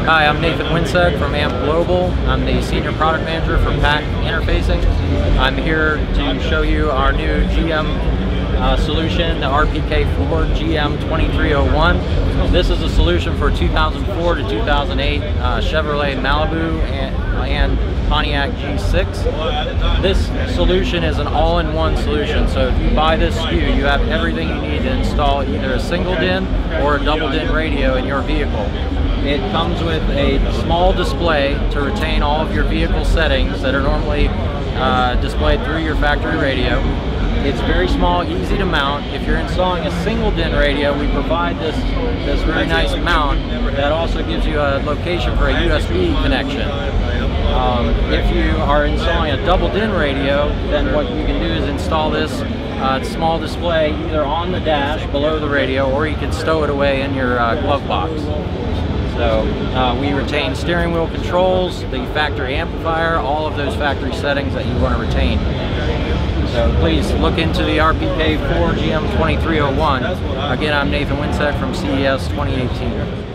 Hi, I'm Nathan Winseg from Ammp Global. I'm the Senior Product Manager for PAC Interfacing. I'm here to show you our new GM solution, the RPK4 GM2301. This is a solution for 2004 to 2008 Chevrolet Malibu and Pontiac G6. This solution is an all-in-one solution, so if you buy this SKU, you have everything you need to install either a single DIN or a double DIN radio in your vehicle. It comes with a small display to retain all of your vehicle settings that are normally displayed through your factory radio. It's very small, easy to mount. If you're installing a single DIN radio, we provide this very nice mount that also gives you a location for a USB connection. If you are installing a double DIN radio, then what you can do is install this small display either on the dash below the radio, or you can stow it away in your glove box. So we retain steering wheel controls, the factory amplifier, all of those factory settings that you want to retain. So please look into the RPK4 GM2301. Again, I'm Nathan Winseg from CES 2018.